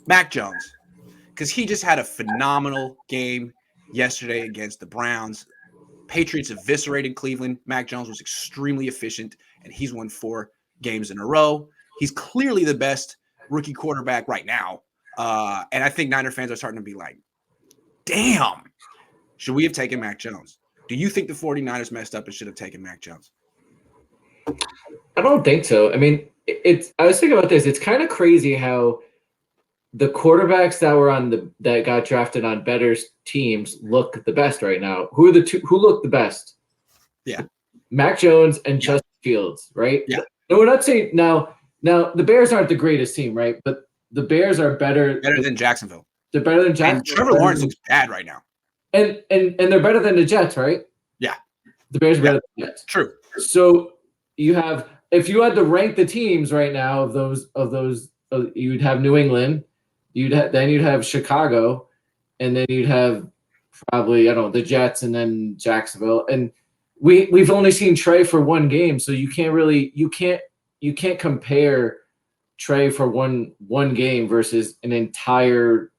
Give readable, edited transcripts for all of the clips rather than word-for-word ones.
Mac Jones, because he just had a phenomenal game yesterday against the Browns. Patriots eviscerated Cleveland. Mac Jones was extremely efficient, and he's won 4 games in a row. He's clearly the best rookie quarterback right now. And I think Niner fans are starting to be like, damn, should we have taken Mac Jones? Do you think the 49ers messed up and should have taken Mac Jones? I don't think so. I mean, I was thinking about this. It's kind of crazy how the quarterbacks that were that got drafted on better teams look the best right now. Who are the two who look the best? Yeah. Mac Jones and Justin Fields, right? Yeah. No, we're not saying now the Bears aren't the greatest team, right? But the Bears are better than Jacksonville. They're better than Jacksonville. And Trevor Lawrence looks bad right now. And they're better than the Jets, right? Yeah. The Bears are better than the Jets. True. So you have, if you had to rank the teams right now of those, you'd have New England, then you'd have Chicago, and then you'd have probably, I don't know, the Jets and then Jacksonville. And we've only seen Trey for one game, so you can't compare Trey for one game versus an entire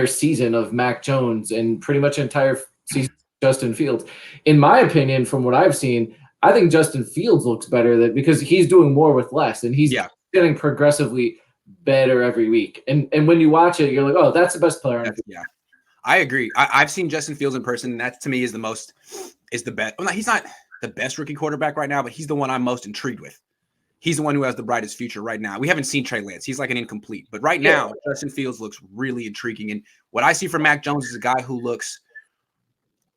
season of Mac Jones and pretty much entire season of Justin Fields. In my opinion, from what I've seen, I think Justin Fields looks better because he's doing more with less, and he's getting progressively better every week. And when you watch it, you're like, oh, that's the best player. Yeah, I agree. I've seen Justin Fields in person, and that to me is the best. Well, he's not the best rookie quarterback right now, but he's the one I'm most intrigued with. He's the one who has the brightest future right now. We haven't seen Trey Lance. He's like an incomplete. But right now, Justin Fields looks really intriguing. And what I see from Mac Jones is a guy who looks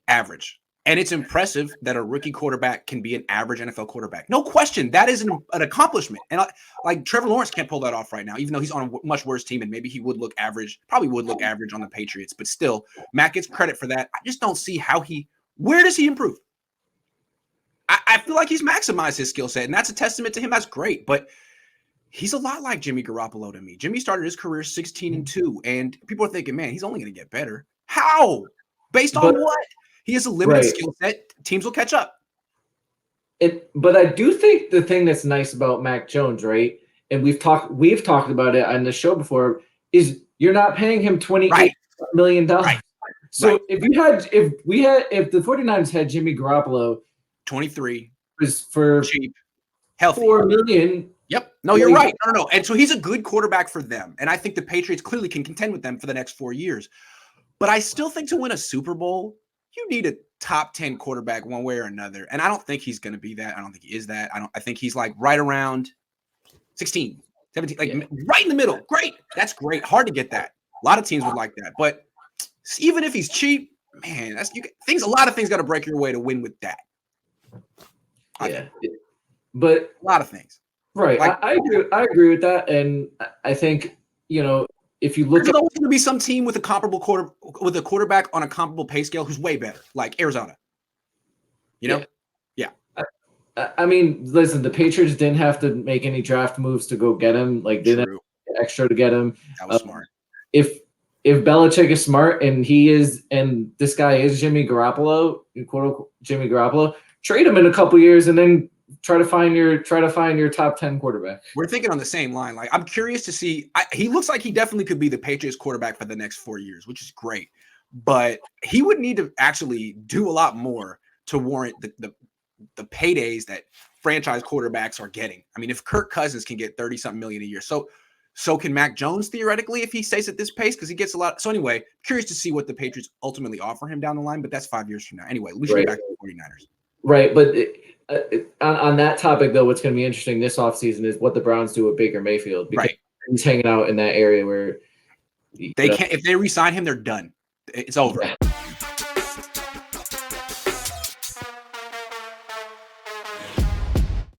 average. And it's impressive that a rookie quarterback can be an average NFL quarterback. No question. That is an accomplishment. And like Trevor Lawrence can't pull that off right now, even though he's on a much worse team and maybe he would look average, probably would look average on the Patriots. But still, Mac gets credit for that. I just don't see where does he improve? I feel like he's maximized his skill set, and that's a testament to him. That's great, but he's a lot like Jimmy Garoppolo to me. Jimmy started his career 16-2, and people are thinking, man, he's only going to get better. How? Based on what? He has a limited skill set. Teams will catch up. But I do think the thing that's nice about Mac Jones, right, and we've talked about it on the show before, is you're not paying him $28 million. Right. So if the 49ers had Jimmy Garoppolo, 23 was for cheap, healthy, $4 million. Yep. No, you're right. No. And so he's a good quarterback for them. And I think the Patriots clearly can contend with them for the next 4 years. But I still think to win a Super Bowl, you need a top 10 quarterback one way or another. And I don't think he's going to be that. I don't think he is that. I think he's like right around 16, 17, right in the middle. Great. That's great. Hard to get that. A lot of teams would like that. But even if he's cheap, man, a lot of things got to break your way to win with that. But a lot of things. Right. I agree with that. And I think, if you look there's always going to be some team with a quarterback on a comparable pay scale who's way better, like Arizona. Yeah. I mean, listen, the Patriots didn't have to make any draft moves to go get him. Like, they didn't have extra to get him. That was smart. If Belichick is smart and this guy is Jimmy Garoppolo, quote unquote Jimmy Garoppolo, trade him in a couple years and then try to find your top 10 quarterback. We're thinking on the same line. Like, I'm curious to see. He looks like he definitely could be the Patriots quarterback for the next 4 years, which is great. But he would need to actually do a lot more to warrant the paydays that franchise quarterbacks are getting. I mean, if Kirk Cousins can get 30-something million a year, so can Mac Jones theoretically if he stays at this pace because he gets a lot. So anyway, curious to see what the Patriots ultimately offer him down the line, but that's 5 years from now. Anyway, we should get back to the 49ers. Right, but on that topic, though, what's going to be interesting this offseason is what the Browns do with Baker Mayfield. Because he's hanging out in that area where they can't. If they re-sign him, they're done. It's over. Yeah.